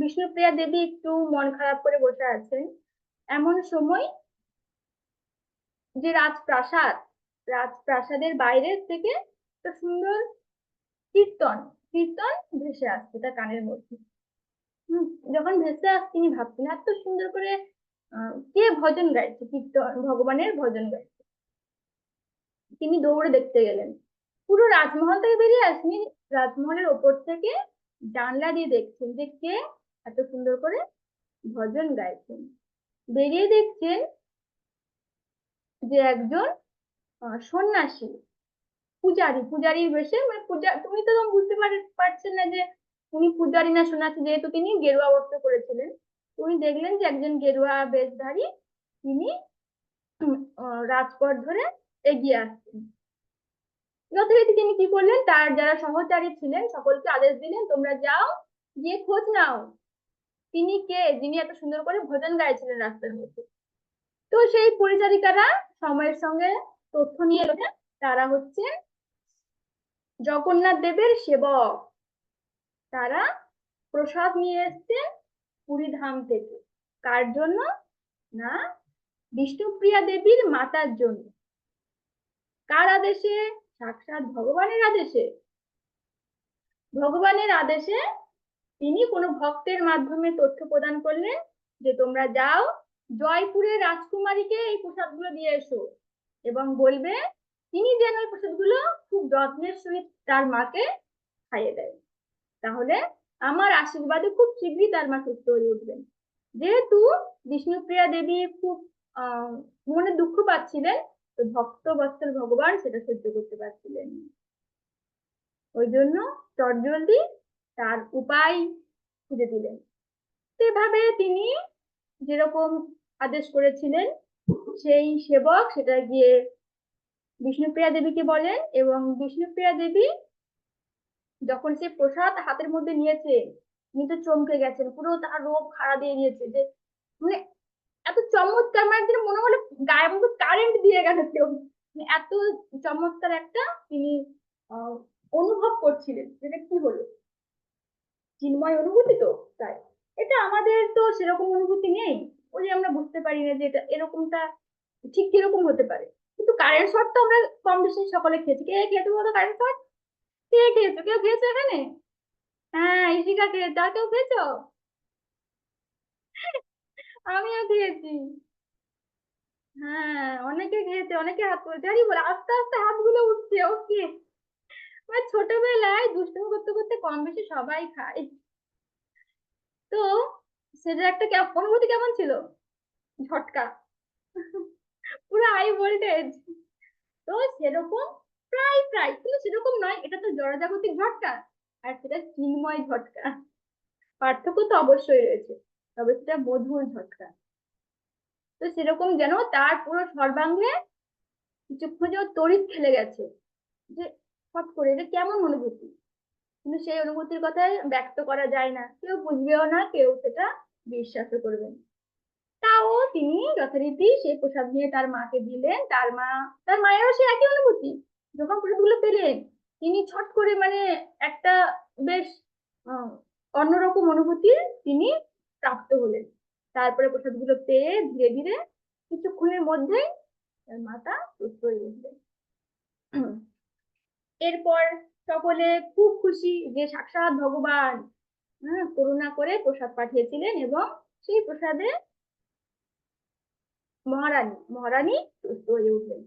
বিষ্ণুপ্রিয়া দেবী একটু মন খারাপ করে বসে আছেন। এমন সময় যে রাজপ্রাসাদের বাইরে থেকে একটা সুন্দর কীর্তন কীর্তন ভেসে আসছে তার কানের মধ্যে। যখন ভেসে আসছে, তিনি ভাবছেন এত সুন্দর করে কে ভজন গাইছে, কীর্তন ভগবানের ভজন গাইছে। তিনি দৌড়ে দেখতে গেলেন, পুরো রাজমহল থেকে বেরিয়ে আসেনি, রাজমহলের ওপর থেকে জানলা দিয়ে দেখছেন যে কে এত সুন্দর করে ভজন গাইছেন। বেরিয়ে দেখছেন যে একজন সন্ন্যাসী, পূজারীর বেশে, মানে পূজা, তুমি তো বুঝতে পারছেন না যে উনি পূজারী না সন্ন্যাসী, যেহেতু তিনি গেরুয়া বস্ত্র করেছিলেন। উনি দেখলেন যে একজন গেরুয়া বেশধারী, তিনি রাজপথ ধরে এগিয়ে আসছেন। যথারীতি তিনি কি করলেন, তার যারা সহচারী ছিলেন সকলকে আদেশ দিলেন, তোমরা যাও, গিয়ে খোঁজ নাও তিনি কে, যিনি এত সুন্দর করে ভজন গাইছিলেন রাস্তার মধ্যে। তো সেই পরিচারিকারা সময়ের সঙ্গে তথ্য নিয়ে এলেন, তারা হচ্ছে জগন্নাথ দেবের সেবক। তারা প্রসাদ নিয়ে এসছেন পুরী ধাম থেকে। কার জন্য? না, বিষ্ণুপ্রিয়া দেবীর মাতার জন্য। কার আদেশে? সাক্ষাৎ ভগবানের আদেশে। ভগবানের আদেশে তিনি কোনো ভক্তের মাধ্যমে তথ্য প্রদান করলেন যে তোমরা যাও, জয়পুরের রাজকুমারীকে এই প্রসাদগুলো দিয়ে এসো, এবং বলবে তিনি যেন এই প্রসাদগুলো খুব যত্নের সহিত তার মাকে খাইয়ে দেয়। তাহলে আমার আশীর্বাদে খুব শীঘ্রই তার মা সুস্থ হয়ে উঠবেন। যেহেতু বিষ্ণুপ্রিয়া দেবী খুব মনে দুঃখ পাচ্ছিলেন, তো ভক্ত বৎসল ভগবান সেটা সহ্য করতে পারছিলেন, ওই জন্য চটজলদি তার উপায় খুঁজে দিলেন। সেভাবে তিনি যেরকম আদেশ করেছিলেন, সেই সেবক সেটা গিয়ে বিষ্ণুপ্রিয়া দেবীকে বলেন, এবং বিষ্ণুপ্রিয়া দেবী যখন সে প্রসাদ হাতের মধ্যে নিয়েছে, তিনি তো চমকে গেছেন, পুরো তার রূপ খাড়া দিয়ে দিয়েছে, যে মানে এত চমৎকার, মানে তিনি মনে হলো গায়ের মধ্যে কারেন্ট দিয়ে গেল কেউ, এত চমৎকার একটা তিনি অনুভব করছিলেন, যেটা কি হলো। চিন্ময় অনুভূতি তো, তাই এটা আমাদের তো সেরকম অনুভূতি নেই, ওই যে আমরা বুঝতে পারি না যে এটা এরকমটা ঠিক কিরকম হতে পারে। কিন্তু কারেন্ট শট তো আমরা কম বেশি সকলে খেয়েছি। কে খেয়েছো বলো কারেন্ট শট? কে খেয়েছো? কেউ খেয়েছো এখানে? হ্যাঁ, ইশিকা খেয়েছে। আর কেউ খেয়েছো? আমিও খেয়েছি। হ্যাঁ, অনেকে খেয়েছে, অনেকে হাত তুলছে। আরে বলে আস্তে আস্তে হাতগুলো উঠছে। ওকে, মানে ছোটবেলায় দুষ্টুমি করতে করতে কম বেশি সবাই খায়। তো সেটা একটা অনুভূতি কেমন ছিল? ঝটকা, পুরো হাই ভোল্টেজ। তো সেরকম প্রায় প্রায়, কিন্তু সেরকম নয়, এটা তো জড়জাগতিক ঝটকা আর সেটা চিন্ময় ঝটকা। পার্থক্য তো অবশ্যই রয়েছে, তবে সেটা মধুর ঝটকা। তো সেরকম যেন তার পুরো সর্বাঙ্গে কিছুক্ষণ যেন তড়িৎ খেলে গেছে, যে ফট করে এটা কেমন অনুভূতি। কিন্তু সেই অনুভূতির কথা ব্যক্ত করা যায় না, কেউ বুঝবেও না, কেউ সেটা বিশ্বাসও করবে না। তাও তিনি যথারীতি সেই প্রসাদ নিয়ে তার মাকে দিলেন। তার মায়েরও সে একই অনুভূতি। যখন প্রসাদগুলো পেলেন, তিনি ছট করে মানে একটা বেশ আহ, অন্যরকম অনুভূতি তিনি প্রাপ্ত হলেন। তারপরে প্রসাদগুলো পেয়ে ধীরে ধীরে কিছুক্ষণের মধ্যেই তার মাতা সুস্থ হয়ে উঠলেন। এরপর সকলে খুব খুশি যে সাক্ষাৎ ভগবান করুণা করে প্রসাদ পাঠিয়েছিলেন, এবং সেই প্রসাদে মহারানী সুস্থ হয়ে উঠলেন।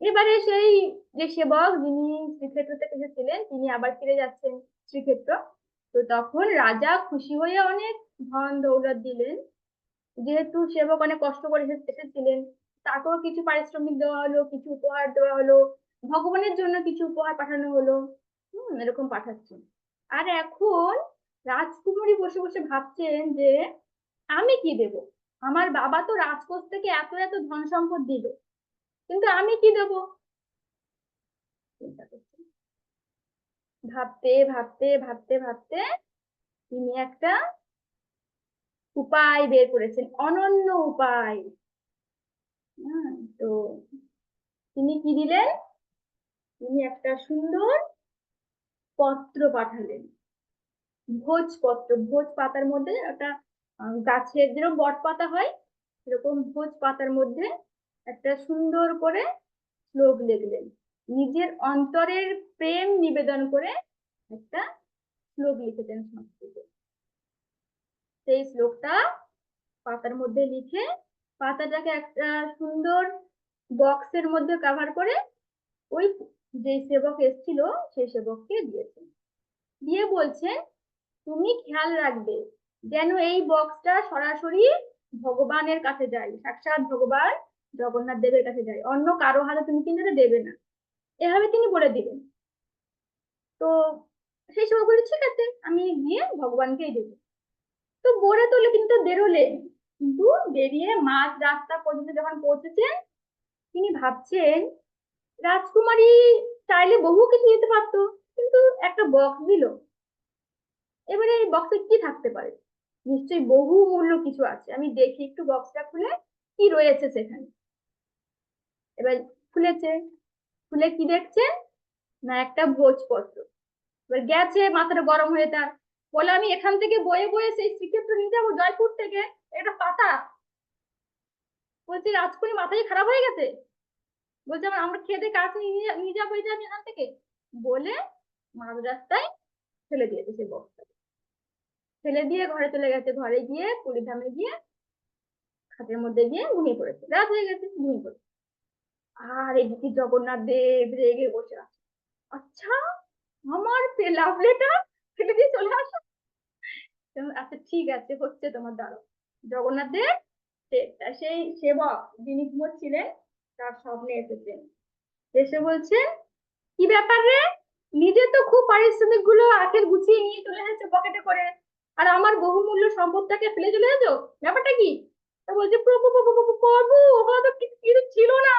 এবারে সেই যে সেবক যিনি শ্রীক্ষেত্র থেকে এসেছিলেন, তিনি আবার ফিরে যাচ্ছেন শ্রীক্ষেত্র। তো তখন রাজা খুশি হয়ে অনেক ধন দৌলত দিলেন। যেহেতু সেবক অনেক কষ্ট করে এসেছিলেন, তাকেও কিছু পারিশ্রমিক দেওয়া হলো, কিছু উপহার দেওয়া হলো, ভগবানের জন্য কিছু উপহার পাঠানো হলো। এরকম পাঠাচ্ছেন। আর এখন রাজকুমারী বসে বসে ভাবছেন যে আমি কি দেব? আমার বাবা তো রাজকোষ থেকে এত এত ধন সম্পদ দিল, কিন্তু আমি কি দেব? চিন্তা করছেন। ভাবতে ভাবতে ভাবতে ভাবতে তিনি একটা উপায় বের করেছেন, অনন্য উপায়। তো তিনি কি দিলেন? তিনি একটা সুন্দর পত্র পাঠালেন, ভোজপত্র। ভোজ পাতার মধ্যে একটা গাছের যেরকম বট পাতা হয়, সেরকম ভোজ পাতার মধ্যে একটা সুন্দর করে শ্লোক লিখলেন। নিজের অন্তরের প্রেম নিবেদন করে একটা শ্লোক লিখেছেন সংস্কৃতে। সেই শ্লোকটা পাতার মধ্যে লিখে পাতাটাকে একটা সুন্দর বক্সের মধ্যে কভার করে ওই যে সেবক এসেছিল সেই সেবককে দিয়েছেন। দিয়ে বলছেন, তুমি খেয়াল রাখবে যেন এই বক্সটা সরাসরি ভগবানের কাছে যায়, সাক্ষাৎ ভগবান জগন্নাথ দেবের কাছে যায়, অন্য কারো হাতে তুমি কিন্তু এটা দেবে না। এভাবে তিনি বলে দিলেন। তো সেই সময় বলি ঠিক আছে, আমি গিয়ে ভগবানকেই দেবো। তো বলে তোলে কিন্তু বেরোলেন, কিন্তু বেরিয়ে মাঝ রাস্তা পর্যন্ত যখন পৌঁছেছেন, তিনি ভাবছেন রাজকুমারী চাইলে বহু কিছু দিতে পারতো, কিন্তু একটা বক্স দিল। এবারে এই বক্সে কি থাকতে পারে? নিশ্চয়ই বহু মূল্য কিছু আছে, আমি দেখি একটু বক্সটা খুলে কি রয়েছে সেখানে। এবার খুলেছে, খুলে কি দেখছে না একটা ভোজপত্র। এবার গেছে, মাথাটা গরম হয়ে তার, বলে আমি এখান থেকে বয়ে বয়ে সেই শ্রীক্ষেত্র নিয়ে যাবো জয়পুর থেকে একটা পাতা। বলছি রাজকুমারী মাথায় খারাপ হয়ে গেছে। বলছে আমরা খেতে কাজ নিয়ে যাবো এটা আমি এখান থেকে, বলে মাঝ রাস্তায় ফেলে দিয়েছে সেই বক্সটা। ফেলে দিয়ে ঘরে চলে গেছে। ঘরে গিয়ে কুড়িধামে গিয়ে খাটের মধ্যে গিয়ে ঘুমিয়ে পড়েছে। রাত হয়ে গেছে, ঘুমিয়ে পড়েছে। আর এদিকে জগন্নাথ দেব রেগে বসে আছে। আচ্ছা, আমার লাভ লেটার ফেলে দিয়ে চলে আসো। আচ্ছা ঠিক আছে, হচ্ছে তোমার দাঁড়ো। জগন্নাথ দেব সেই সেবক যিনি ঘুমোচ্ছিলেন তার স্বপ্নে এসেছেন। এসে বলছেন, কি ব্যাপার রে? নিজে তো খুব পারিশ্রমিক গুলো আখের গুছিয়ে নিয়ে চলে এসেছে পকেটে করে, আর আমার বহুমূল্য সম্পদটাকে ফেলে চলে এসেছো, ব্যাপারটা কি? তা বলছে, প্রভু প্রভু প্রভু প্রভু, ওখানে তো কিছু ছিল না।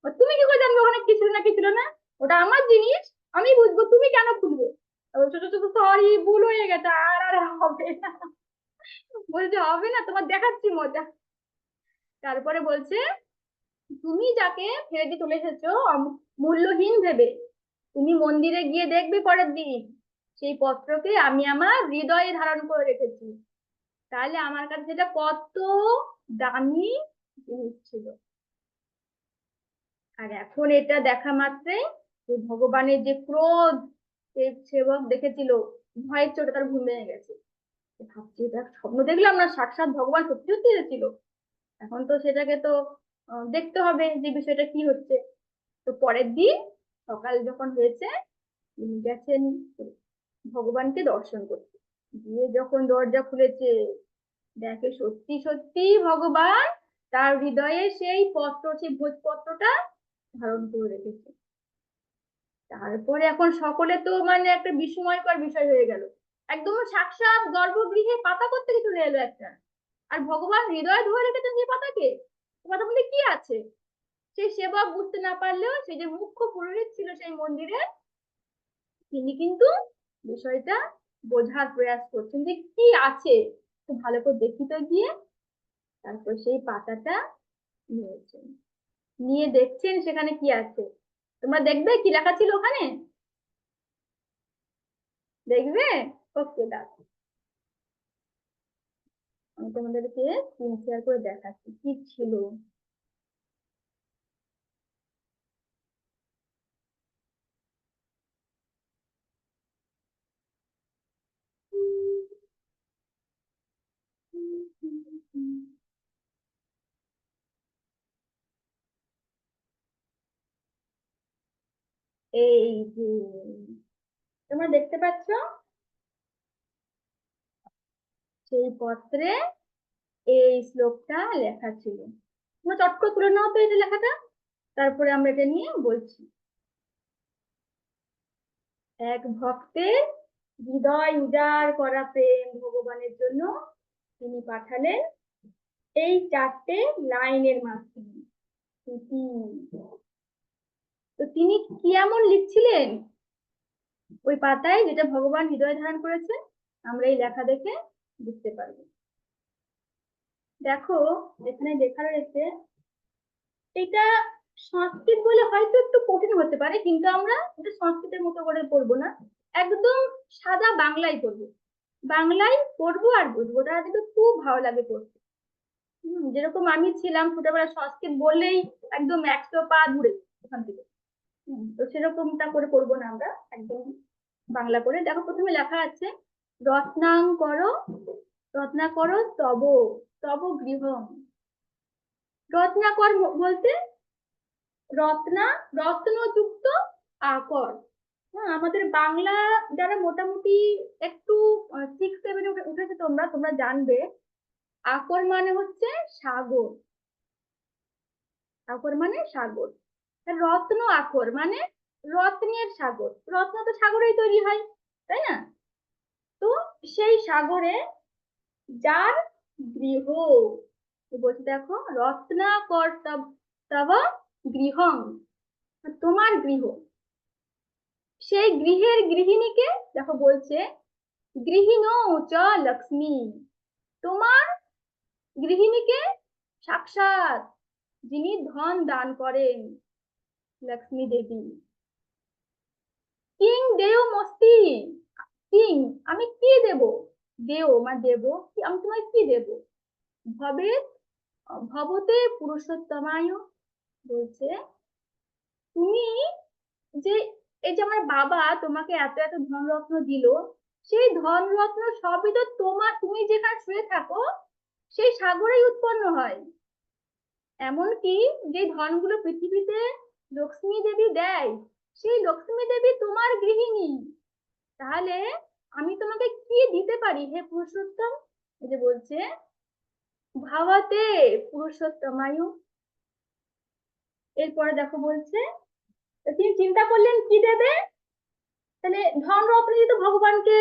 তুমি কি করে জানবে ওখানে কি ছিল না কি ছিল না? ওটা আমার জিনিস, আমি বুঝবো, তুমি কেন খুলবে? সরি, ভুল হয়ে গেছে, আর আর হবে না। বলছে হবে না, তোমার দেখাচ্ছি মজা। তারপরে বলছে, তুমি যাকে ফেলে দিয়ে চলে এসেছো মূল্যহীন ভেবে, তুমি মন্দিরে গিয়ে দেখবে পরের দিন সেই পত্রকে আমি আমার হৃদয়ে ধারণ করে রেখেছি। তাহলে আমার কাছে সেটা কত দামি জিনিস ছিল। আর এখন এটা দেখা মাত্রে যে ভগবানের যে ক্রোধ, সেই সেবক দেখেছিল, ভয়ের চোটে তার ঘুম ভেঙে গেছে। ভাবছি এটা স্বপ্ন দেখলাম না সাক্ষাৎ ভগবান সত্যি সত্যি এসেছিল। এখন তো সেটাকে তো দেখতে হবে যে বিষয়টা কি হচ্ছে। তো পরের দিন সকাল যখন হয়েছে, তিনি গেছেন ভগবানকে দর্শন করতে। গিয়ে যখন দরজা খুলেছে, দেখে সত্যি সত্যি ভগবান তার হৃদয়ে সেই পত্র, সেই ভোজপত্রটা ধারণ করে রেখেছে। তারপরে এখন সকলে তো মানে একটা বিস্ময়কর বিষয় হয়ে গেল, একদম সাক্ষাৎ গর্ভগৃহে পাতা করতে চলে এলো একটা। আর ভগবান হৃদয়ে ধরে রেখেছেন যে পাতাকে, পাতার মধ্যে কি আছে? সেই সেবক বুঝতে না পারলেও সেই যে মুখ্য পুরোহিত ছিল সেই মন্দিরে, তিনি কিন্তু বিষয়টা বোঝার প্রয়াস করছেন যে কি আছে, একটু ভালো করে দেখি তো গিয়ে। তারপর সেই পাতাটা নিয়েছেন, নিয়ে দেখছেন সেখানে কি আছে। তোমরা দেখবে কি লেখা ছিল ওখানে? দেখবে? ওকে, দেখো, আমি তোমাদেরকে স্ক্রিন শেয়ার করে দেখাচ্ছি কি ছিল। এই যে তোমরা দেখতে পাচ্ছ, সেই পত্রে এই শ্লোকটা লেখা ছিল। তোমরা চট করে তুলে নাও তো এই যে লেখাটা, তারপরে আমরা এটা নিয়ে বলছি। এক ভক্তের হৃদয় উজাড় করা প্রেম ভগবানের জন্য তিনি পাঠালেন এই 4টে লাইনের মাধ্যমে। তো তিনি কি এমন লিখছিলেন ওই পাতায়, যেটা ভগবান হৃদয় ধারণ করেছে, আমরা এই লেখা দেখে বুঝতে পারবো। দেখো, এখানে লেখা রয়েছে, এটা সংস্কৃত বলে হয়তো একটু কঠিন হতে পারে, কিন্তু আমরা এটা সংস্কৃতের মতো করে পড়বো না, একদম সাদা বাংলায় পড়বো। বাংলায় পড়বো আর বুঝবো, তারা কিন্তু খুব ভালো লাগে পড়তে। যেরকম আমি ছিলাম ছোটবেলায়, সংস্কৃত বললেই একদম 100 পা দূরে ওখান থেকে। তো সেরকমটা করে পড়বো না আমরা, একদম বাংলা করে। দেখো, প্রথমে লেখা আছে, রত্নাঙ্কর, রত্নাকর তব, তব গৃহ। রত্নাকর বলতে রত্না, রত্নযুক্ত আকর। হ্যাঁ, আমাদের বাংলা যারা মোটামুটি একটু 6-7 উঠেছে, তোমরা তোমরা জানবে আকর মানে হচ্ছে সাগর। আকর মানে সাগর। রত্ন আকর মানে রত্নের সাগর। রত্ন তো সাগরেই তৈরি হয়, তাই না? তো সেই সাগরে যার গৃহ, বলছে দেখো, রত্নাকর তব গৃহং, তোমার গৃহ। সেই গৃহের গৃহিণীকে দেখো বলছে, গৃহিণো চ লক্ষ্মী, তোমার গৃহিণীকে সাক্ষাৎ যিনি ধন দান করেন, লক্ষ্মী দেবী। কিং দেও মস্তি, কিং আমি কি দেব, দেও মানে দেব, আমি তোমায় কি দেব। ভবে, ভবতে পুরুষোত্তমায়, বলছে তুমি যে, এই যে আমার বাবা তোমাকে এত এত ধনরত্ন দিল, সেই ধনরত্ন সবই তো তোমার, তুমি যেখানে শুয়ে থাকো সেই সাগরেই উৎপন্ন হয়। এমনকি যে ধনগুলো পৃথিবীতে লক্ষ্মী দেবী দেয়, সেই লক্ষ্মী দেবী তোমার গৃহিণী। তাহলে আমি তোমাকে কি দিতে পারি হে পুরুষোত্তম? এই যে বলছে, ভাবাতে পুরুষোত্তমায়ু। এরপরে দেখো বলছে, তিনি চিন্তা করলেন কি দেবে। তাহলে ধন রত্ন দিয়ে তো ভগবানকে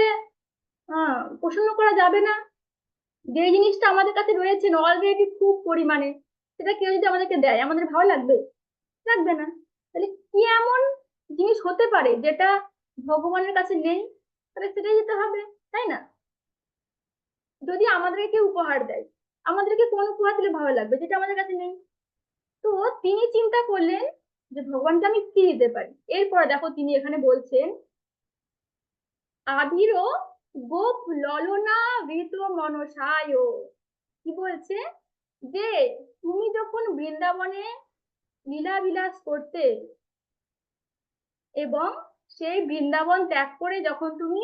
প্রসন্ন করা যাবে না। যে জিনিসটা আমাদের কাছে রয়েছে অলরেডি খুব পরিমাণে, সেটা কেউ যদি আমাদেরকে দেয়, আমাদের ভালো লাগবে? লাগবে না। তাহলে কি এমন জিনিস হতে পারে যেটা ভগবানের কাছে নেই? তাহলে সেটাই যেতে হবে, তাই না? যদি আমাদেরকে কেউ উপহার দেয়, আমাদেরকে কোন উপহার দিলে ভালো লাগবে যেটা আমাদের কাছে নেই? তো তিনি চিন্তা করলেন যে ভগবানকে আমি কি দিতে পারি। এরপরে দেখো তিনি এখানে বলছেন, আবির গোপ ললনা বৃত মনসায়। কি বলছে যে তুমি যখন বৃন্দাবনে লীলা বিলাস করতে এবং সেই বৃন্দাবন ত্যাগ করে যখন তুমি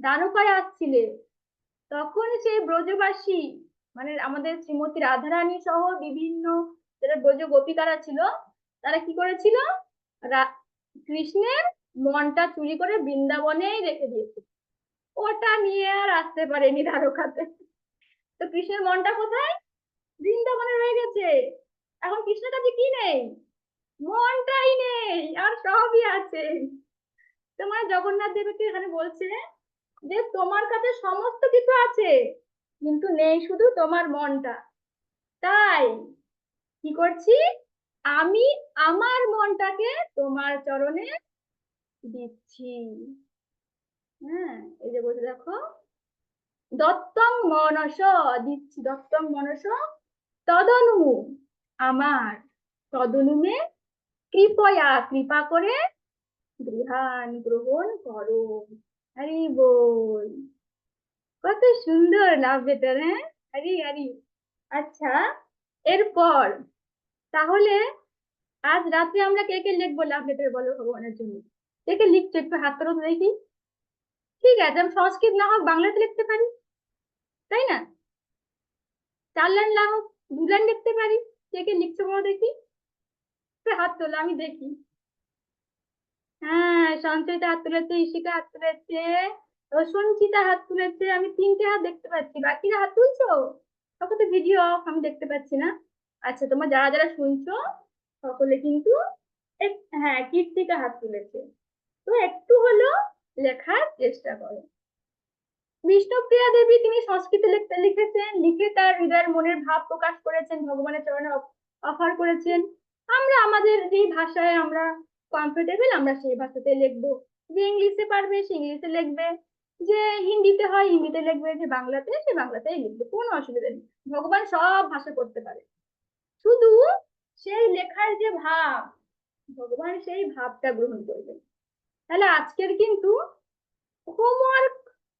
দ্বারকায় আসছিলে, তখন সেই ব্রজবাসী মানে আমাদের শ্রীমতী রাধারানী সহ বিভিন্ন যারা ব্রজ গোপিকারা ছিল, তারা কি করেছিল, কৃষ্ণের মনটা চুরি করে বৃন্দাবনেই রেখে দিয়েছিল। ওটা নিয়ে আর আসতে পারেনি দ্বারকাতে। তো কৃষ্ণের মনটা কোথায়? বৃন্দাবনে রয়ে গেছে। এখন কৃষ্ণের কাছে কি নেই? মনটাই নেই, আর সবই আছে। তোমার জগন্নাথ দেবকে এখানে বলছে যে তোমার কাছে সমস্ত কিছু আছে, কিন্তু নেই শুধু তোমার মনটা। তাই কি করছি, আমি আমার মনটাকে তোমার চরণে দিচ্ছি। হ্যাঁ, এই যে বলছে দেখো, দত্তং মনস দিচ্ছি, দত্তং মনস তদনু আমার, তদনুমে কৃপয়া কৃপা করে গৃহান গ্রহণ করো। হরি বল। কত সুন্দর লাভ বেটার, হ্যাঁ, হরি হরি। আচ্ছা, এরপর তাহলে আজ রাতে আমরা কে কে লিখবো লাভ লেটার বলো ভগবানের জন্য? কে কে লিখছো একটু হাত তোলো তো দেখি। ঠিক আছে, আমি সংস্কৃত না হোক বাংলাতে লিখতে পারি, তাই না? 4 লাইন না হোক 2 লাইন লিখতে পারি। কে কে লিখছো বলো দেখি, একটু হাত তোলো আমি দেখি। হ্যাঁ, সঞ্চয়িতা হাত তুলেছে, ঈশিকা হাত তুলেছে, সঞ্চিতা হাত তুলেছে, আমি 3টে হাত দেখতে পাচ্ছি। বাকিরা হাত তুলছো? তখন তো ভিডিও অফ, আমি দেখতে পাচ্ছি না। আচ্ছা, তোমরা যারা যারা শুনছো সকলে কিন্তু হ্যাঁ, কীর্তিকা হাত তুলেছে। তো একটু হলো লেখার চেষ্টা করো। বিষ্ণুপ্রিয়া দেবী তিনি সংস্কৃতে লিখেছেন, লিখে তার হৃদয়ের মনের ভাব প্রকাশ করেছেন, ভগবানের চরণে অফার করেছেন। আমরা আমাদের যে ভাষায় আমরা কমফোর্টেবল আমরা সেই ভাষাতে লিখবো। যে ইংলিশে পারবে সে ইংলিশে লিখবে, যে হিন্দিতে হয় হিন্দিতে লিখবে, যে বাংলাতে সে বাংলাতেই লিখবে, কোনো অসুবিধা নেই। ভগবান সব ভাষা করতে পারে, শুধু সেই লেখার যে ভাব, ভগবান সেই ভাবটা গ্রহণ করবেন। তাহলে আজকের কিন্তু হোমওয়ার্ক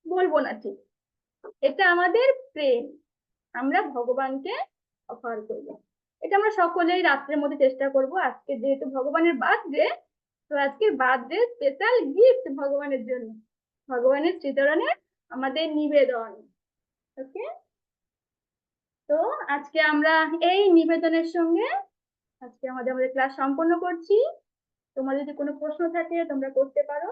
বলবো না, ঠিক, এটা আমাদের প্রেম, আমরা ভগবানকে অফার করবো। এটা আমরা সকলেই রাত্রের মধ্যে চেষ্টা করব। আজকে যেহেতু ভগবানের বার্থডে, তো আজকের বার্থডে স্পেশাল গিফট ভগবানের জন্য, ভগবানের শ্রীচরণে আমাদের নিবেদন। ওকে, তো আজকে আমরা এই নিবেদনের সঙ্গে আজকে আমাদের ক্লাস সম্পন্ন করছি। তোমার যদি কোনো প্রশ্ন থাকে তোমরা করতে পারো।